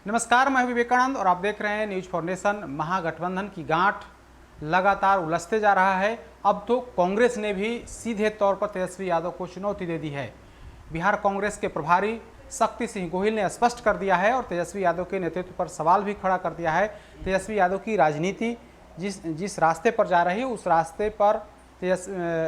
नमस्कार, मैं विवेकानंद और आप देख रहे हैं न्यूज फॉर नेशन। महागठबंधन की गांठ लगातार उलझते जा रहा है। अब तो कांग्रेस ने भी सीधे तौर पर तेजस्वी यादव को चुनौती दे दी है। बिहार कांग्रेस के प्रभारी शक्ति सिंह गोहिल ने स्पष्ट कर दिया है और तेजस्वी यादव के नेतृत्व पर सवाल भी खड़ा कर दिया है। तेजस्वी यादव की राजनीति जिस रास्ते पर जा रही है उस रास्ते पर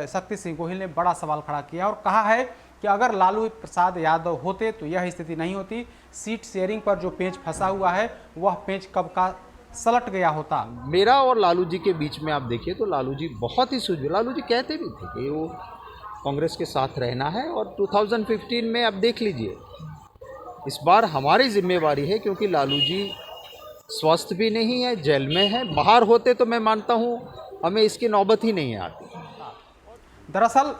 शक्ति सिंह गोहिल ने बड़ा सवाल खड़ा किया और कहा है कि अगर लालू प्रसाद यादव होते तो यह स्थिति नहीं होती। सीट शेयरिंग पर जो पेंच फंसा हुआ है वह पेंच कब का सलट गया होता। मेरा और लालू जी के बीच में आप देखिए तो लालू जी बहुत ही सुझ, लालू जी कहते भी थे कि वो कांग्रेस के साथ रहना है और 2015 में आप देख लीजिए इस बार हमारी जिम्मेवारी है, क्योंकि लालू जी स्वस्थ भी नहीं है, जेल में है। बाहर होते तो मैं मानता हूँ हमें इसकी नौबत ही नहीं आती। दरअसल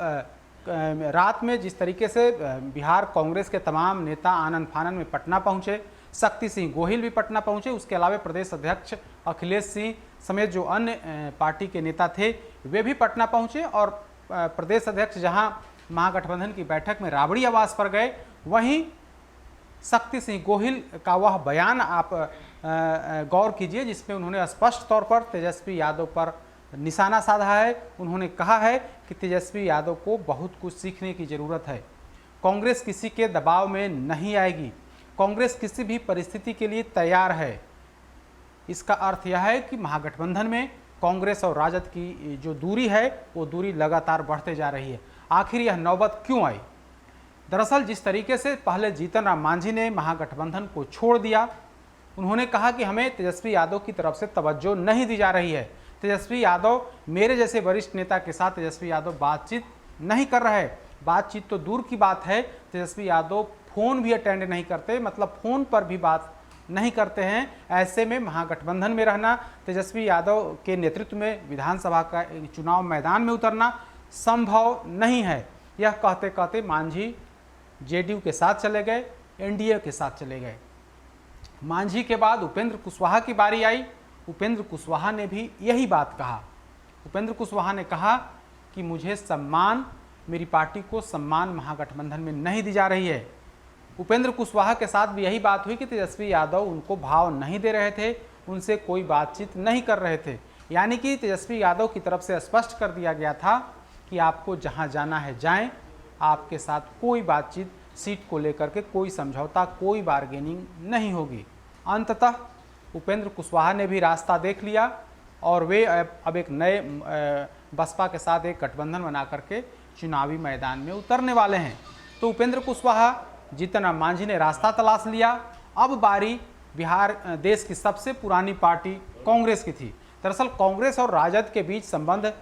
रात में जिस तरीके से बिहार कांग्रेस के तमाम नेता आनन फानन में पटना पहुंचे, शक्ति सिंह गोहिल भी पटना पहुंचे, उसके अलावा प्रदेश अध्यक्ष अखिलेश सिंह समेत जो अन्य पार्टी के नेता थे वे भी पटना पहुंचे और प्रदेश अध्यक्ष जहां महागठबंधन की बैठक में राबड़ी आवास पर गए, वहीं शक्ति सिंह गोहिल का वह बयान आप गौर कीजिए जिसमें उन्होंने स्पष्ट तौर पर तेजस्वी यादव पर निशाना साधा है। उन्होंने कहा है कि तेजस्वी यादव को बहुत कुछ सीखने की ज़रूरत है। कांग्रेस किसी के दबाव में नहीं आएगी, कांग्रेस किसी भी परिस्थिति के लिए तैयार है। इसका अर्थ यह है कि महागठबंधन में कांग्रेस और राजद की जो दूरी है वो दूरी लगातार बढ़ते जा रही है। आखिर यह नौबत क्यों आई? दरअसल जिस तरीके से पहले जीतन राम मांझी ने महागठबंधन को छोड़ दिया, उन्होंने कहा कि हमें तेजस्वी यादव की तरफ से तवज्जो नहीं दी जा रही है। तेजस्वी यादव मेरे जैसे वरिष्ठ नेता के साथ तेजस्वी यादव बातचीत नहीं कर रहे। बातचीत तो दूर की बात है, तेजस्वी यादव फ़ोन भी अटेंड नहीं करते, मतलब फ़ोन पर भी बात नहीं करते हैं। ऐसे में महागठबंधन में रहना, तेजस्वी यादव के नेतृत्व में विधानसभा का चुनाव मैदान में उतरना संभव नहीं है। यह कहते कहते मांझी जेडीयू के साथ चले गए, एनडीए के साथ चले गए। मांझी के बाद उपेंद्र कुशवाहा की बारी आई। उपेंद्र कुशवाहा ने भी यही बात कहा। उपेंद्र कुशवाहा ने कहा कि मुझे सम्मान, मेरी पार्टी को सम्मान महागठबंधन में नहीं दी जा रही है। उपेंद्र कुशवाहा के साथ भी यही बात हुई कि तेजस्वी यादव उनको भाव नहीं दे रहे थे, उनसे कोई बातचीत नहीं कर रहे थे। यानी कि तेजस्वी यादव की तरफ से स्पष्ट कर दिया गया था कि आपको जहां जाना है जाएं, आपके साथ कोई बातचीत, सीट को लेकर के कोई समझौता, कोई बार्गेनिंग नहीं होगी। अंततः उपेंद्र कुशवाहा ने भी रास्ता देख लिया और वे अब एक नए बसपा के साथ एक गठबंधन बना करके चुनावी मैदान में उतरने वाले हैं। तो उपेंद्र कुशवाहा, जीतन राम मांझी ने रास्ता तलाश लिया। अब बारी बिहार देश की सबसे पुरानी पार्टी कांग्रेस की थी। दरअसल कांग्रेस और राजद के बीच संबंध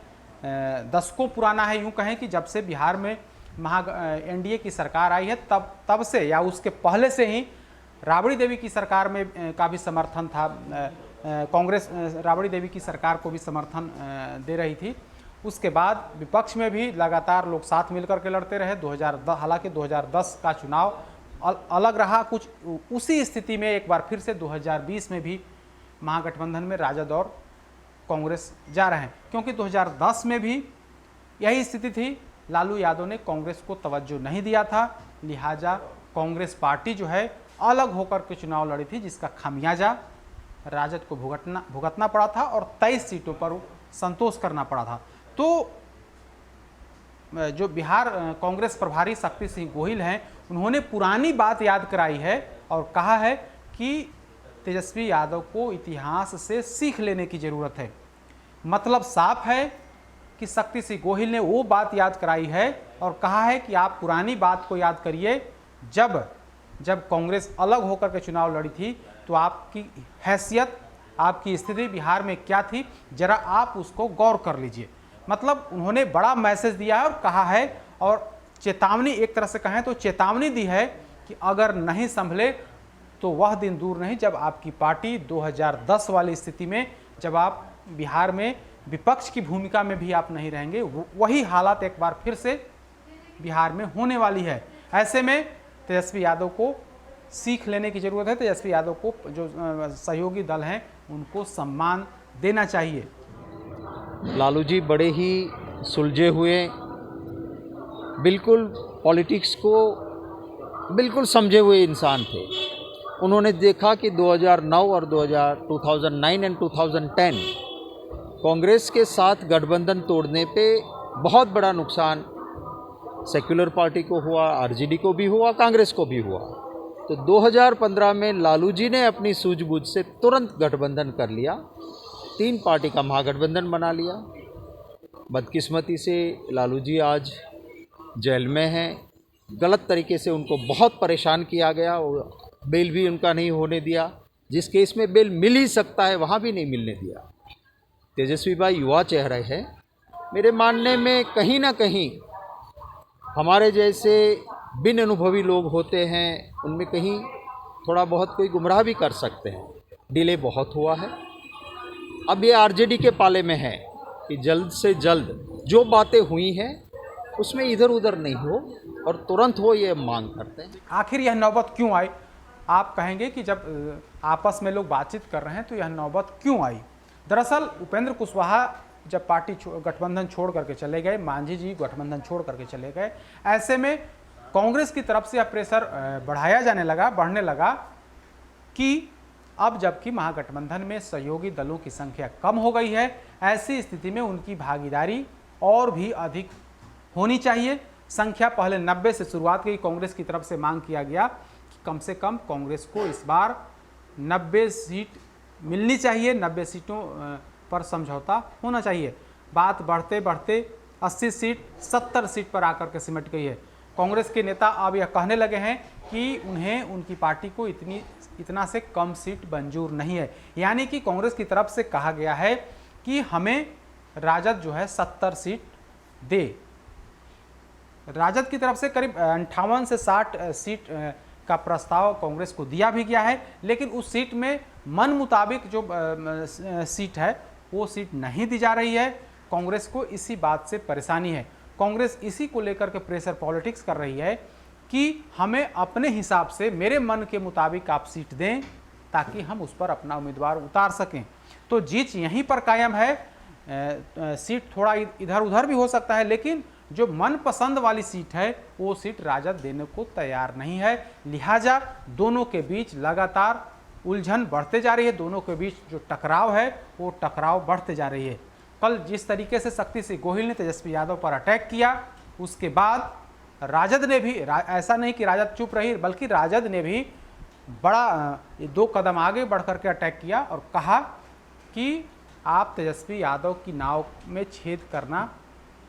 दशकों पुराना है। यूँ कहें कि जब से बिहार में एनडीए की सरकार आई है तब से या उसके पहले से ही राबड़ी देवी की सरकार में का भी समर्थन था। कांग्रेस राबड़ी देवी की सरकार को भी समर्थन दे रही थी। उसके बाद विपक्ष में भी लगातार लोग साथ मिलकर के लड़ते रहे। 2010 हालांकि 2010 का चुनाव अलग रहा। कुछ उसी स्थिति में एक बार फिर से 2020 में भी महागठबंधन में राजद और कांग्रेस जा रहे हैं, क्योंकि 2010 में भी यही स्थिति थी। लालू यादव ने कांग्रेस को तवज्जो नहीं दिया था, लिहाजा कांग्रेस पार्टी जो है अलग होकर के चुनाव लड़ी थी, जिसका खामियाजा राजद को भुगतना पड़ा था और 23 सीटों पर संतोष करना पड़ा था। तो जो बिहार कांग्रेस प्रभारी शक्ति सिंह गोहिल हैं, उन्होंने पुरानी बात याद कराई है और कहा है कि तेजस्वी यादव को इतिहास से सीख लेने की ज़रूरत है। मतलब साफ है कि शक्ति सिंह गोहिल ने वो बात याद कराई है और कहा है कि आप पुरानी बात को याद करिए। जब कांग्रेस अलग होकर के चुनाव लड़ी थी तो आपकी हैसियत, आपकी स्थिति बिहार में क्या थी, जरा आप उसको गौर कर लीजिए। मतलब उन्होंने बड़ा मैसेज दिया है और कहा है और चेतावनी, एक तरह से कहें तो चेतावनी दी है कि अगर नहीं संभले तो वह दिन दूर नहीं जब आपकी पार्टी 2010 वाली स्थिति में, जब आप बिहार में विपक्ष की भूमिका में भी आप नहीं रहेंगे, वही हालात एक बार फिर से बिहार में होने वाली है। ऐसे में तेजस्वी यादव को सीख लेने की ज़रूरत है। तेजस्वी यादव को जो सहयोगी दल हैं उनको सम्मान देना चाहिए। लालू जी बड़े ही सुलझे हुए, बिल्कुल पॉलिटिक्स को बिल्कुल समझे हुए इंसान थे। उन्होंने देखा कि 2009 और 2009 एंड 2010 कांग्रेस के साथ गठबंधन तोड़ने पे बहुत बड़ा नुकसान सेक्युलर पार्टी को हुआ, आरजेडी को भी हुआ, कांग्रेस को भी हुआ। तो 2015 में लालू जी ने अपनी सूझबूझ से तुरंत गठबंधन कर लिया, 3 पार्टी का महागठबंधन बना लिया। बदकिस्मती से लालू जी आज जेल में हैं। गलत तरीके से उनको बहुत परेशान किया गया, बेल भी उनका नहीं होने दिया। जिस केस में बेल मिल ही सकता है वहाँ भी नहीं मिलने दिया। तेजस्वी भाई युवा चेहरे हैं, मेरे मानने में कहीं ना कहीं हमारे जैसे बिन अनुभवी लोग होते हैं, उनमें कहीं थोड़ा बहुत कोई गुमराह भी कर सकते हैं। डिले बहुत हुआ है। अब ये आरजेडी के पाले में है कि जल्द से जल्द जो बातें हुई हैं उसमें इधर उधर नहीं हो और तुरंत हो, ये मांग करते हैं। आखिर यह नौबत क्यों आई? आप कहेंगे कि जब आपस में लोग बातचीत कर रहे हैं तो यह नौबत क्यों आई? दरअसल उपेंद्र कुशवाहा जब पार्टी गठबंधन छोड़ करके चले गए, मांझी जी गठबंधन छोड़ करके चले गए, ऐसे में कांग्रेस की तरफ से यह प्रेशर बढ़ने लगा कि अब जबकि महागठबंधन में सहयोगी दलों की संख्या कम हो गई है, ऐसी स्थिति में उनकी भागीदारी और भी अधिक होनी चाहिए। संख्या पहले 90 से शुरुआत की कांग्रेस की तरफ से मांग किया गया कि कम से कम कांग्रेस को इस बार 90 सीट मिलनी चाहिए, 90 सीटों पर समझौता होना चाहिए। बात बढ़ते बढ़ते 80 सीट 70 सीट पर आकर के सिमट गई है। कांग्रेस के नेता अब यह कहने लगे हैं कि उन्हें उनकी पार्टी को इतना से कम सीट मंजूर नहीं है। यानी कि कांग्रेस की तरफ से कहा गया है कि हमें राजद जो है 70 सीट दे। राजद की तरफ से करीब 58 से 60 सीट का प्रस्ताव कांग्रेस को दिया भी गया है, लेकिन उस सीट में मन मुताबिक जो सीट है वो सीट नहीं दी जा रही है। कांग्रेस को इसी बात से परेशानी है। कांग्रेस इसी को लेकर के प्रेशर पॉलिटिक्स कर रही है कि हमें अपने हिसाब से, मेरे मन के मुताबिक आप सीट दें ताकि हम उस पर अपना उम्मीदवार उतार सकें। तो जीत यहीं पर कायम है। सीट थोड़ा इधर उधर भी हो सकता है, लेकिन जो मनपसंद वाली सीट है वो सीट राजद देने को तैयार नहीं है। लिहाजा दोनों के बीच लगातार उलझन बढ़ते जा रही है। दोनों के बीच जो टकराव है वो टकराव बढ़ते जा रही है। कल जिस तरीके से शक्ति सिंह गोहिल ने तेजस्वी यादव पर अटैक किया, उसके बाद राजद ने भी, ऐसा नहीं कि राजद चुप रही, बल्कि राजद ने भी बड़ा 2 कदम आगे बढ़ करके अटैक किया और कहा कि आप तेजस्वी यादव की नाव में छेद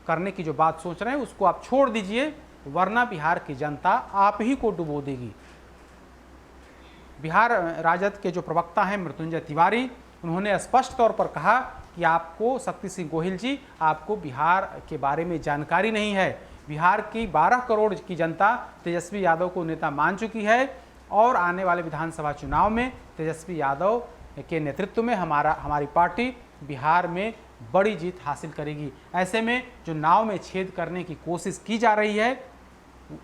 करने की जो बात सोच रहे हैं उसको आप छोड़ दीजिए, वरना बिहार की जनता आप ही को डुबो देगी। बिहार राजद के जो प्रवक्ता हैं मृत्युंजय तिवारी, उन्होंने स्पष्ट तौर पर कहा कि आपको, शक्ति सिंह गोहिल जी, आपको बिहार के बारे में जानकारी नहीं है। बिहार की 12 करोड़ की जनता तेजस्वी यादव को नेता मान चुकी है और आने वाले विधानसभा चुनाव में तेजस्वी यादव के नेतृत्व में हमारी पार्टी बिहार में बड़ी जीत हासिल करेगी। ऐसे में जो नाव में छेद करने की कोशिश की जा रही है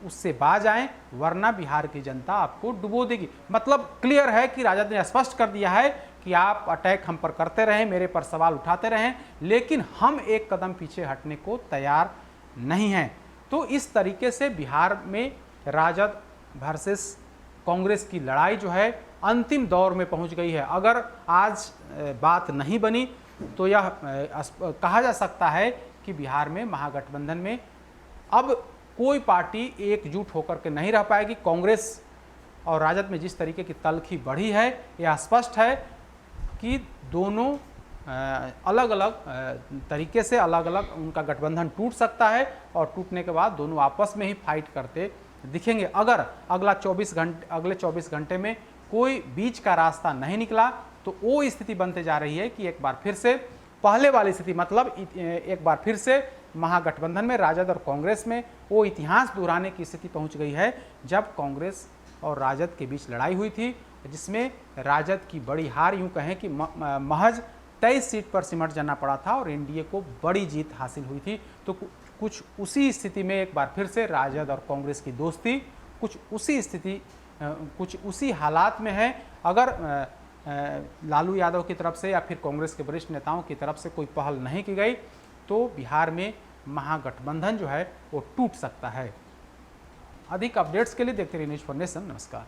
उससे बाज आएं, वरना बिहार की जनता आपको डुबो देगी। मतलब क्लियर है कि राजद ने स्पष्ट कर दिया है कि आप अटैक हम पर करते रहें, मेरे पर सवाल उठाते रहें, लेकिन हम एक कदम पीछे हटने को तैयार नहीं हैं। तो इस तरीके से बिहार में राजद वर्सेस कांग्रेस की लड़ाई जो है अंतिम दौर में पहुंच गई है। अगर आज बात नहीं बनी तो यह कहा जा सकता है कि बिहार में महागठबंधन में अब कोई पार्टी एकजुट होकर के नहीं रह पाएगी। कांग्रेस और राजद में जिस तरीके की तल्खी बढ़ी है, यह स्पष्ट है कि दोनों अलग अलग तरीके से अलग अलग उनका गठबंधन टूट सकता है और टूटने के बाद दोनों आपस में ही फाइट करते दिखेंगे। अगर अगले 24 घंटे में कोई बीच का रास्ता नहीं निकला तो वो स्थिति बनते जा रही है कि एक बार फिर से पहले वाली स्थिति, मतलब एक बार फिर से महागठबंधन में राजद और कांग्रेस में वो इतिहास दोहराने की स्थिति पहुंच गई है जब कांग्रेस और राजद के बीच लड़ाई हुई थी, जिसमें राजद की बड़ी हार, यूं कहें कि महज 23 सीट पर सिमट जाना पड़ा था और एनडीए को बड़ी जीत हासिल हुई थी। तो कुछ उसी स्थिति में एक बार फिर से राजद और कांग्रेस की दोस्ती कुछ उसी हालात में है। अगर लालू यादव की तरफ से या फिर कांग्रेस के वरिष्ठ नेताओं की तरफ से कोई पहल नहीं की गई तो बिहार में महागठबंधन जो है वो टूट सकता है। अधिक अपडेट्स के लिए देखते रहिए न्यूज़ फॉर नेशन। नमस्कार।